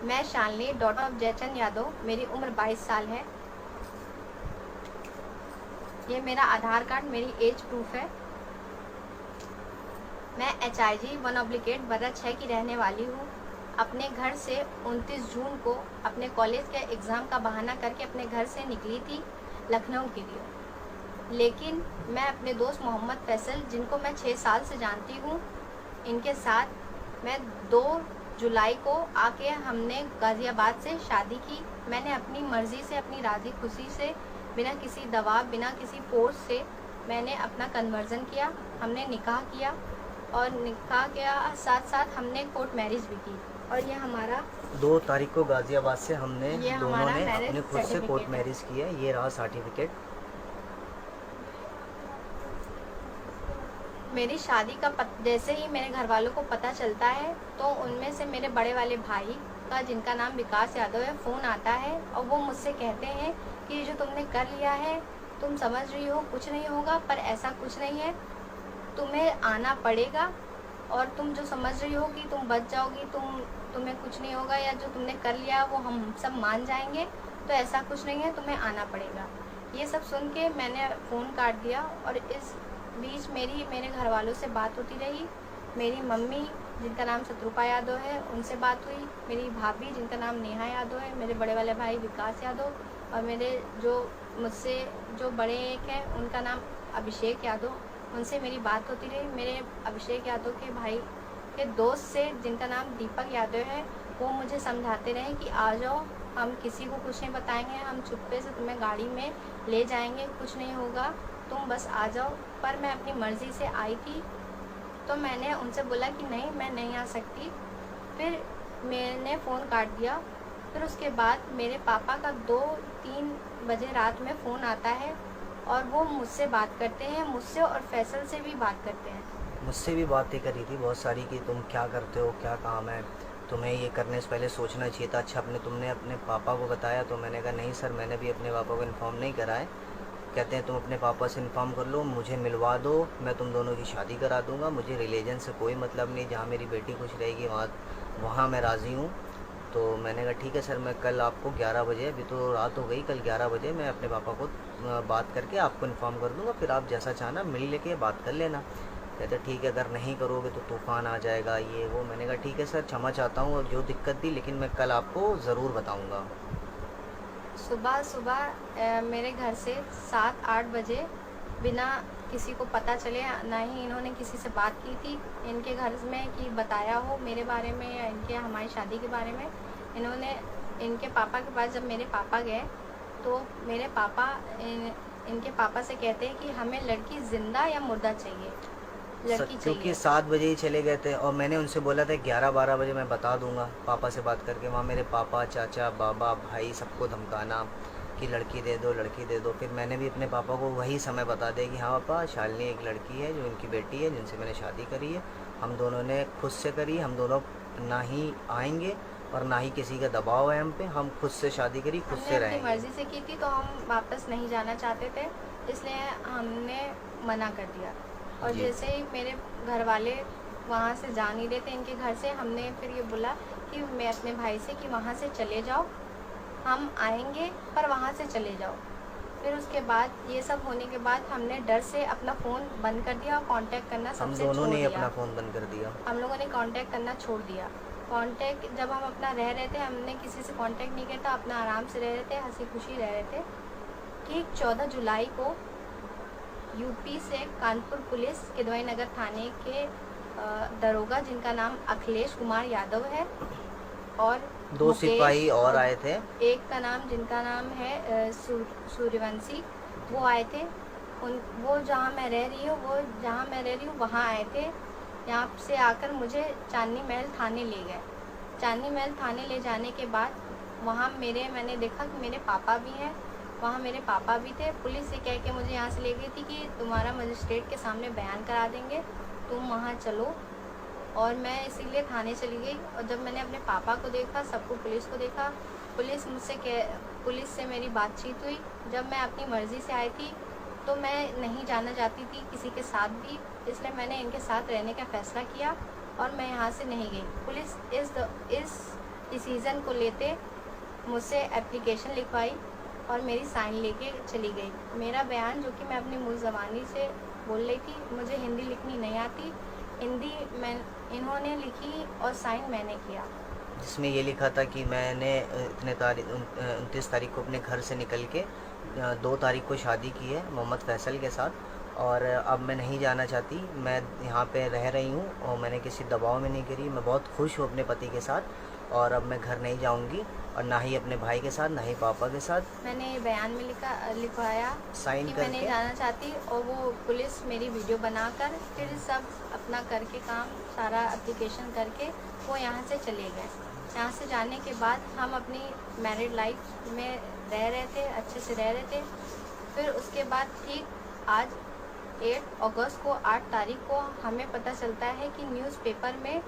मैं Shalini, daughter of Jaichand Yadav. मेरी उम्र 22 साल है। ये मेरा आधार कार्ड, मेरी एज प्रूफ है। मैं HIG 1/8 बरह 6 की रहने वाली हूँ। अपने घर से 29 जून को अपने कॉलेज के एग्ज़ाम का बहाना करके अपने घर से निकली थी लखनऊ के लिए। लेकिन मैं अपने दोस्त मोहम्मद फैसल, जिनको मैं 6 साल से जानती हूँ, इनके साथ मैं 2 जुलाई को आके हमने गाज़ियाबाद से शादी की। मैंने अपनी मर्ज़ी से, अपनी राज़ी खुशी से, बिना किसी दबाव, बिना किसी फोर्स से मैंने अपना कन्वर्जन किया। हमने निकाह किया और निकाह के साथ साथ हमने कोर्ट मैरिज भी की। और ये हमारा 2 तारीख को गाज़ियाबाद से हमने दोनों ने मैरिज अपने खुद से कोर्ट मैरिज की है। ये रहा सर्टिफिकेट। मेरी शादी का जैसे ही मेरे घर वालों को पता चलता है तो उनमें से मेरे बड़े वाले भाई का, जिनका नाम विकास यादव है, फ़ोन आता है और वो मुझसे कहते हैं कि ये जो तुमने कर लिया है, तुम समझ रही हो कुछ नहीं होगा, पर ऐसा कुछ नहीं है, तुम्हें आना पड़ेगा। और तुम जो समझ रही हो कि तुम बच जाओगी, तुम्हें कुछ नहीं होगा, या जो तुमने कर लिया वो हम सब मान जाएंगे, तो ऐसा कुछ नहीं है, तुम्हें आना पड़ेगा। ये सब सुन के मैंने फ़ोन काट दिया। और इस बीच मेरे घर वालों से बात होती रही। मेरी मम्मी, जिनका नाम शत्रुपा यादव है, उनसे बात हुई। मेरी भाभी, जिनका नाम नेहा यादव है, मेरे बड़े वाले भाई विकास यादव, और मेरे जो मुझसे जो बड़े एक हैं, उनका नाम अभिषेक यादव, उनसे मेरी बात होती रही। मेरे अभिषेक यादव के भाई के दोस्त से, जिनका नाम दीपक यादव है, वो मुझे समझाते रहे कि आ जाओ, हम किसी को कुछ नहीं बताएंगे, हम चुप्पे से तुम्हें गाड़ी में ले जाएंगे, कुछ नहीं होगा, तुम बस आ जाओ। पर मैं अपनी मर्ज़ी से आई थी, तो मैंने उनसे बोला कि नहीं, मैं नहीं आ सकती। फिर मैंने फ़ोन काट दिया। फिर उसके बाद मेरे पापा का 2-3 बजे रात में फ़ोन आता है और वो मुझसे बात करते हैं, मुझसे और फैसल से भी बात करते हैं। मुझसे भी बातें करी थी बहुत सारी कि तुम क्या करते हो, क्या काम है, तुम्हें ये करने से पहले सोचना चाहिए था। अच्छा, तुमने अपने पापा को बताया? तो मैंने कहा नहीं सर, मैंने भी अपने पापा को इन्फॉर्म नहीं करा है। कहते हैं तुम अपने पापा से इन्फॉर्म कर लो, मुझे मिलवा दो, मैं तुम दोनों की शादी करा दूंगा, मुझे रिलीजन से कोई मतलब नहीं, जहाँ मेरी बेटी खुश रहेगी वहाँ मैं राज़ी हूँ। तो मैंने कहा ठीक है सर, मैं कल आपको 11 बजे, अभी तो रात हो गई, कल 11 बजे मैं अपने पापा को बात करके आपको इन्फॉर्म कर दूँगा, फिर आप जैसा चाहना मिल लेके बात कर लेना। कहते ठीक है, अगर नहीं करोगे तो तूफ़ान आ जाएगा, ये वो। मैंने कहा ठीक है सर, क्षमा चाहता हूँ जो दिक्कत दी, लेकिन मैं कल आपको ज़रूर बताऊँगा। सुबह मेरे घर से 7-8 बजे, बिना किसी को पता चले, ना ही इन्होंने किसी से बात की थी इनके घर में कि बताया हो मेरे बारे में या इनके हमारी शादी के बारे में, इन्होंने इनके पापा के पास जब मेरे पापा गए तो मेरे पापा इनके पापा से कहते हैं कि हमें लड़की ज़िंदा या मुर्दा चाहिए, लड़की चाहिए। क्योंकि 7 बजे ही चले गए थे और मैंने उनसे बोला था 11-12 बजे मैं बता दूंगा पापा से बात करके। वहाँ मेरे पापा, चाचा, बाबा, भाई सबको धमकाना कि लड़की दे दो, लड़की दे दो। फिर मैंने भी अपने पापा को वही समय बता दिया कि हाँ पापा, शालिनी एक लड़की है जो इनकी बेटी है, जिनसे मैंने शादी करी है, हम दोनों ने खुद से करी, हम दोनों ना ही आएंगे और ना ही किसी का दबाव है हम पे, हम खुद से शादी करी, खुद से रहेंगे। मर्ज़ी से की थी, तो हम वापस नहीं जाना चाहते थे, इसलिए हमने मना कर दिया। और जैसे ही मेरे घर वाले वहाँ से जा नहीं रहे थे इनके घर से, हमने फिर ये बोला कि मैं अपने भाई से कि वहाँ से चले जाओ, हम आएंगे पर वहाँ से चले जाओ। फिर उसके बाद ये सब होने के बाद हमने डर से अपना फ़ोन बंद कर दिया और कांटेक्ट करना सबसे छोड़ दिया। हम दोनों ने अपना फ़ोन बंद कर दिया। हम लोगों ने कांटेक्ट करना छोड़ दिया। कांटेक्ट जब हम अपना रह रहे थे, हमने किसी से कांटेक्ट नहीं किया था, अपना आराम से रह रहे थे, हंसी खुशी रह रहे थे। ठीक 14 जुलाई को यूपी से कानपुर पुलिस किदवई नगर थाने के दरोगा, जिनका नाम अखिलेश कुमार यादव है, और 2 सिपाही और आए थे। एक का नाम, जिनका नाम है सूर्यवंशी, वो आए थे। वो जहाँ मैं रह रही हूँ वहाँ आए थे। यहाँ से आकर मुझे चांदनी महल थाने ले गए। चांदनी महल थाने ले जाने के बाद वहाँ मैंने देखा कि मेरे पापा भी हैं, वहाँ मेरे पापा भी थे। पुलिस से कह के मुझे यहाँ से ले गई थी कि तुम्हारा मजिस्ट्रेट के सामने बयान करा देंगे, तुम वहाँ चलो। और मैं इसीलिए थाने चली गई। और जब मैंने अपने पापा को देखा, सबको, पुलिस को देखा, पुलिस से मेरी बातचीत हुई। जब मैं अपनी मर्ज़ी से आई थी तो मैं नहीं जाना चाहती थी किसी के साथ भी, इसलिए मैंने इनके साथ रहने का फ़ैसला किया और मैं यहाँ से नहीं गई। पुलिस इस डिसीज़न को लेते मुझसे एप्लीकेशन लिखवाई और मेरी साइन लेके चली गई। मेरा बयान जो कि मैं अपनी मुँह ज़बानी से बोल रही थी, मुझे हिंदी लिखनी नहीं आती, हिंदी मैं इन्होंने लिखी और साइन मैंने किया। जिसमें ये लिखा था कि मैंने इतने तारीख 29 तारीख को अपने घर से निकल के 2 तारीख को शादी की है मोहम्मद फैसल के साथ और अब मैं नहीं जाना चाहती, मैं यहाँ पे रह रही हूँ और मैंने किसी दबाव में नहीं करी, मैं बहुत खुश हूँ अपने पति के साथ और अब मैं घर नहीं जाऊँगी और ना ही अपने भाई के साथ ना ही पापा के साथ। मैंने बयान में लिखवाया साइन कि मैं नहीं करके जाना चाहती और वो पुलिस मेरी वीडियो बनाकर फिर सब अपना करके काम सारा एप्लीकेशन करके वो यहाँ से चले गए। यहाँ से जाने के बाद हम अपनी मैरिड लाइफ में रह रहे थे, अच्छे से रह रहे थे। फिर उसके बाद ठीक आज 8 अगस्त को 8 तारीख को हमें पता चलता है कि न्यूज़पेपर में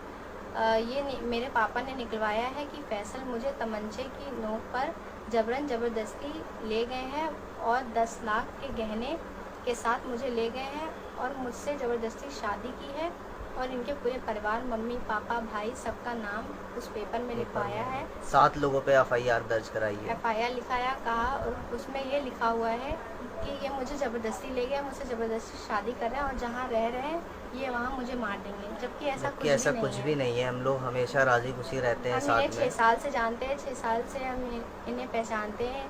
मेरे पापा ने निकलवाया है कि फैसल मुझे तमंचे की नोक पर जबरन ज़बरदस्ती ले गए हैं और 10 लाख के गहने के साथ मुझे ले गए हैं और मुझसे ज़बरदस्ती शादी की है और इनके पूरे परिवार मम्मी पापा भाई सबका नाम उस पेपर में लिखवाया है। 7 लोगों पे FIR दर्ज कराई है। FIR लिखाया, कहा और उसमें ये लिखा हुआ है कि ये मुझे ज़बरदस्ती ले गया, मुझसे ज़बरदस्ती शादी कर रहे हैं और जहाँ रह रहे हैं ये वहाँ मुझे मार देंगे, जबकि ऐसा कुछ भी नहीं है। हम लोग हमेशा राजी खुशी रहते हैं साथ में। 6 साल से जानते हैं, 6 साल से हम इन्हें पहचानते हैं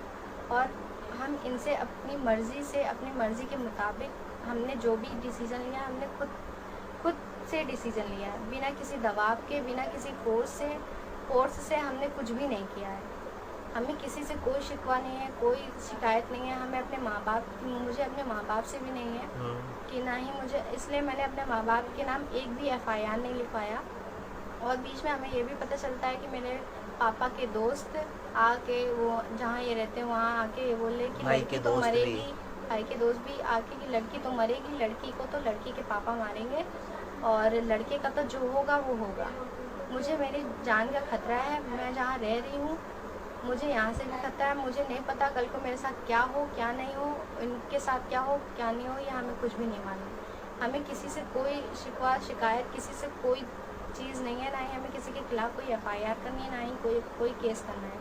और हम इनसे अपनी मर्ज़ी के मुताबिक हमने जो भी डिसीज़न लिया हमने खुद से डिसीज़न लिया है, बिना किसी दबाव के, बिना किसी फोर्स से हमने कुछ भी नहीं किया है। हमें किसी से कोई शिकवा नहीं है, कोई शिकायत नहीं है। हमें अपने मुझे अपने माँ बाप से भी नहीं है कि ना ही मुझे, इसलिए मैंने अपने माँ बाप के नाम एक भी FIR नहीं लिखवाया। और बीच में हमें ये भी पता चलता है कि मेरे पापा के दोस्त आके वो जहाँ ये रहते हैं वहाँ आके ये बोले कि लड़की तो मरेगी, भाई के दोस्त भी आके कि लड़की तो मरेगी, लड़की को तो लड़की के पापा मारेंगे और लड़के का तो जो होगा वो होगा। मुझे मेरी जान का खतरा है, मैं जहाँ रह रही हूँ मुझे यहाँ से भी खतरा है। मुझे नहीं पता कल को मेरे साथ क्या हो क्या नहीं हो, इनके साथ क्या हो क्या नहीं हो, ये हमें कुछ भी नहीं मालूम। हमें किसी से कोई शिकायत किसी से कोई चीज़ नहीं है, ना ही हमें किसी के खिलाफ़ कोई FIR करनी है, ना ही कोई केस करना है।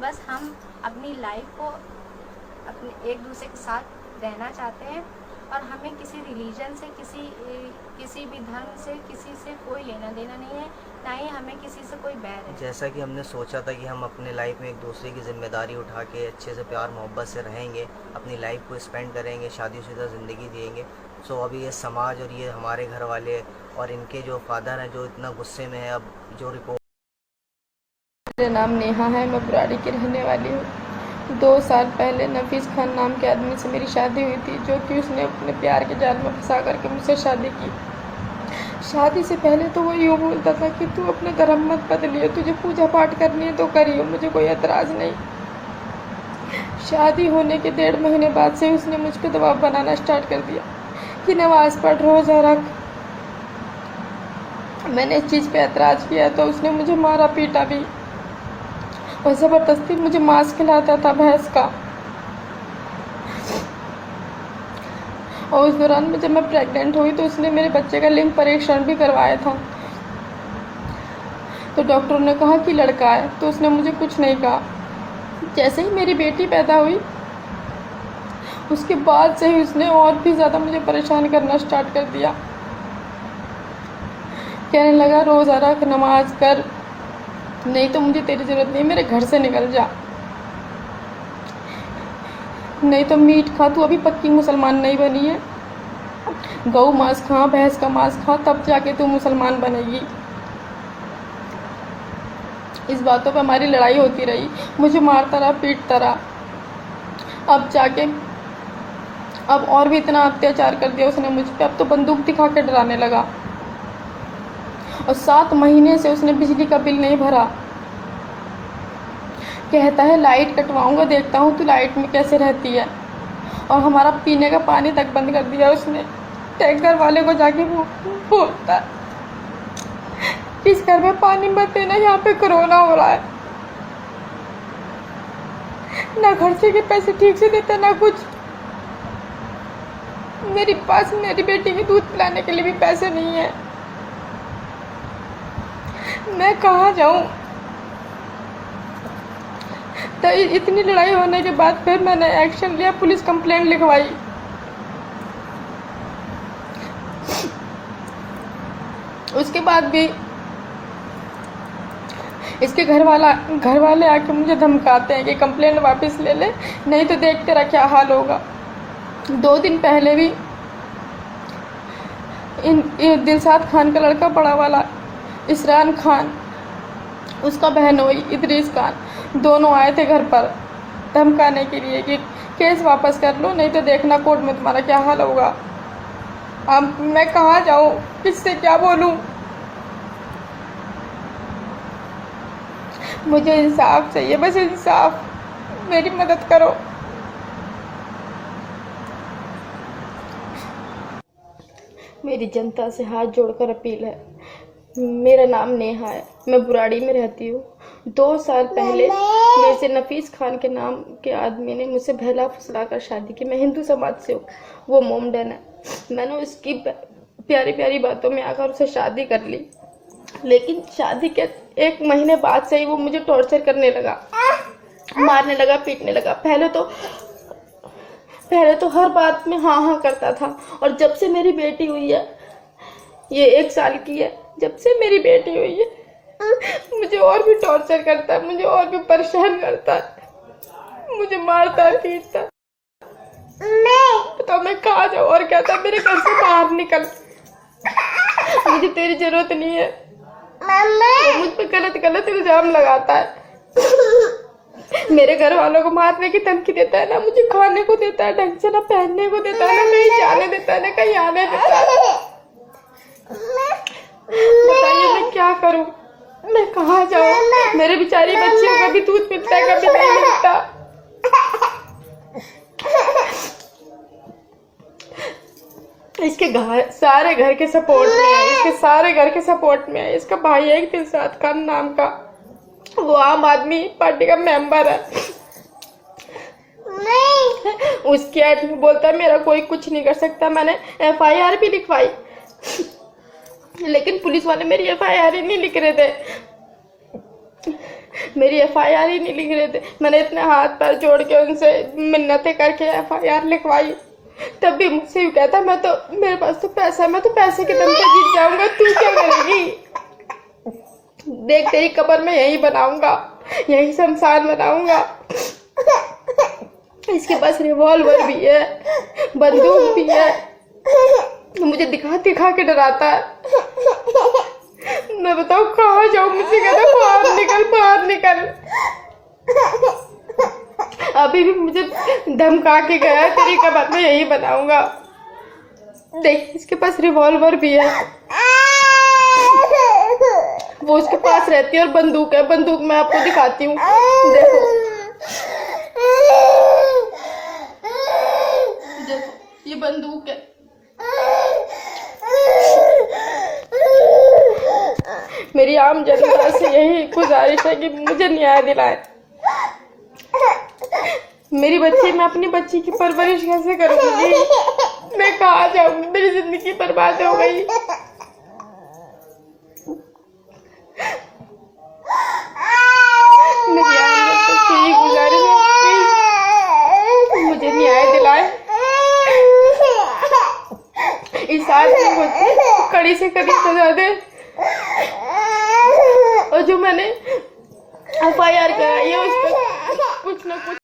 बस हम अपनी लाइफ को अपने एक दूसरे के साथ रहना चाहते हैं और हमें किसी रिलीजन से किसी भी धर्म से किसी से कोई लेना देना नहीं है, ना ही हमें किसी से कोई बैर है। जैसा कि हमने सोचा था कि हम अपने लाइफ में एक दूसरे की जिम्मेदारी उठा के अच्छे से प्यार मोहब्बत से रहेंगे, अपनी लाइफ को स्पेंड करेंगे, शादीशुदा ज़िंदगी जिएंगे। सो अभी ये समाज और ये हमारे घर वाले और इनके जो फादर हैं जो इतना गुस्से में है, अब जो रिपोर्ट। मेरा नाम नेहा है, मैं बुराड़ी की रहने वाली हूँ। 2 साल पहले नफीस खान नाम के आदमी से मेरी शादी हुई थी, जो कि उसने अपने प्यार के जाल में फंसा करके मुझसे शादी की। शादी से पहले तो वो यूँ बोलता था कि तू अपने धर्म मत बदलियो, तुझे पूजा पाठ करनी है तो करियो, मुझे कोई एतराज़ नहीं। शादी होने के 1.5 महीने बाद से उसने मुझ पर दबाव बनाना स्टार्ट कर दिया कि नमाज़ पढ़, रोज़ा रख। मैंने इस चीज़ पे एतराज़ किया तो उसने मुझे मारा पीटा भी और ज़बरदस्ती मुझे मांस खिलाता था भैंस का। और उस दौरान में जब मैं प्रेग्नेंट हुई तो उसने मेरे बच्चे का लिंग परीक्षण भी करवाया था। तो डॉक्टरों ने कहा कि लड़का है, तो उसने मुझे कुछ नहीं कहा। जैसे ही मेरी बेटी पैदा हुई उसके बाद से ही उसने और भी ज़्यादा मुझे परेशान करना स्टार्ट कर दिया। कहने लगा रोज़ा रख, नमाज कर, नहीं तो मुझे तेरी ज़रूरत नहीं, मेरे घर से निकल जा, नहीं तो मीट खा, तू अभी पक्की मुसलमान नहीं बनी है, गौ मांस खा, भैंस का मांस खा, तब जाके तू मुसलमान बनेगी। इस बातों पे हमारी लड़ाई होती रही, मुझे मारता रहा, पीटता रहा। अब और भी इतना अत्याचार कर दिया उसने मुझ पे, अब तो बंदूक दिखा के डराने लगा। और 7 महीने से उसने बिजली का बिल नहीं भरा। कहता है लाइट कटवाऊंगा, देखता हूँ तू लाइट में कैसे रहती है। और हमारा पीने का पानी तक बंद कर दिया उसने। टैंकर वाले को जाके वो बोलता इस घर में पानी मत देना, यहाँ पे कोरोना हो रहा है। ना खर्चे के पैसे ठीक से देता, ना कुछ। मेरे पास मेरी बेटी के दूध पिलाने के लिए भी पैसे नहीं है। मैं कहाँ जाऊँ? तो इतनी लड़ाई होने के बाद फिर मैंने एक्शन लिया, पुलिस कंप्लेंट लिखवाई। उसके बाद भी इसके घर वाले आके मुझे धमकाते हैं कि कंप्लेंट वापस ले ले, नहीं तो देख तेरा क्या हाल होगा। 2 दिन पहले भी ये दिलशाद खान का लड़का बड़ा वाला इसरान खान, उसका बहनोई इदरीस खान, दोनों आए थे घर पर धमकाने के लिए कि केस वापस कर लो, नहीं तो देखना कोर्ट में तुम्हारा क्या हाल होगा। अब मैं कहाँ जाऊँ, किससे क्या बोलूँ? मुझे इंसाफ चाहिए, बस इंसाफ, मेरी मदद करो। मेरी जनता से हाथ जोड़कर अपील है। मेरा नाम नेहा है, मैं बुराड़ी में रहती हूँ। 2 साल पहले मेरे से नफीस खान के नाम के आदमी ने मुझसे बहला फुसला कर शादी की। मैं हिंदू समाज से हूँ, वो मोमडन है। मैंने उसकी प्यारी प्यारी बातों में आकर उससे शादी कर ली, लेकिन शादी के 1 महीने बाद से ही वो मुझे टॉर्चर करने लगा, मारने लगा, पीटने लगा। पहले तो हर बात में हाँ करता था, और जब से मेरी बेटी हुई है, ये 1 साल की है, जब से मेरी बेटी हुई है मुझे और भी टॉर्चर करता है, मुझे और भी परेशान करता है, मुझे मारता है, पीटता है। तो मैं कहाँ जाऊँ और क्या था? मेरे घर से बाहर निकल, मुझे तेरी जरूरत नहीं है। वो मुझ पर गलत इल्जाम लगाता है, मेरे घर वालों को मारने की धमकी देता है, ना मुझे खाने को देता है ढंग से, ना पहनने को देता है, ना कहीं जाने देता है, ना कहीं आने देता है। बताइए मैं क्या करूं, मैं कहाँ जाऊं? मेरे बेचारी बच्ची को कभी दूध मिलता है, कभी नहीं मिलता। इसके सारे घर के सपोर्ट में है, इसका भाई है एक दिलशाद खान नाम का, वो आम आदमी पार्टी का मेंबर है। उसकी आदमी बोलता है मेरा कोई कुछ नहीं कर सकता। मैंने FIR भी लिखवाई, लेकिन पुलिस वाले मेरी FIR ही नहीं लिख रहे थे। मैंने इतने हाथ पैर जोड़ के उनसे मिन्नतें करके FIR लिखवाई, तब भी मुझसे यूँ कहता मेरे पास तो पैसा है, मैं तो पैसे के दम पे जीत जाऊंगा, तू क्या करेगी? देख तेरी कब्र में यही बनाऊंगा, यही शमशान बनाऊंगा। इसके पास रिवॉल्वर भी है, बंदूक भी है, मुझे दिखा के डराता है। मैं बताऊँ कहाँ जाऊँ? मुझसे कहता बाहर निकल। अभी भी मुझे धमका के गया, तेरी कब्र में यही बनाऊंगा। देख इसके पास रिवॉल्वर भी है, वो उसके पास रहती है, और बंदूक है। बंदूक मैं आपको दिखाती हूँ, देखो ये बंदूक है। मेरी आम जनता से यही गुजारिश है कि मुझे न्याय दिलाएं। मेरी बच्ची, मैं अपनी बच्ची की परवरिश कैसे करूंगी? मैं कहाँ जाऊंगी? मेरी जिंदगी बर्बाद हो गई। मेरी आम जनता से यही गुजारिश है, प्लीज मुझे न्याय दिलाएं। इस आदमी को कड़ी से कड़ी सजा दे, और जो मैंने FIR कराई है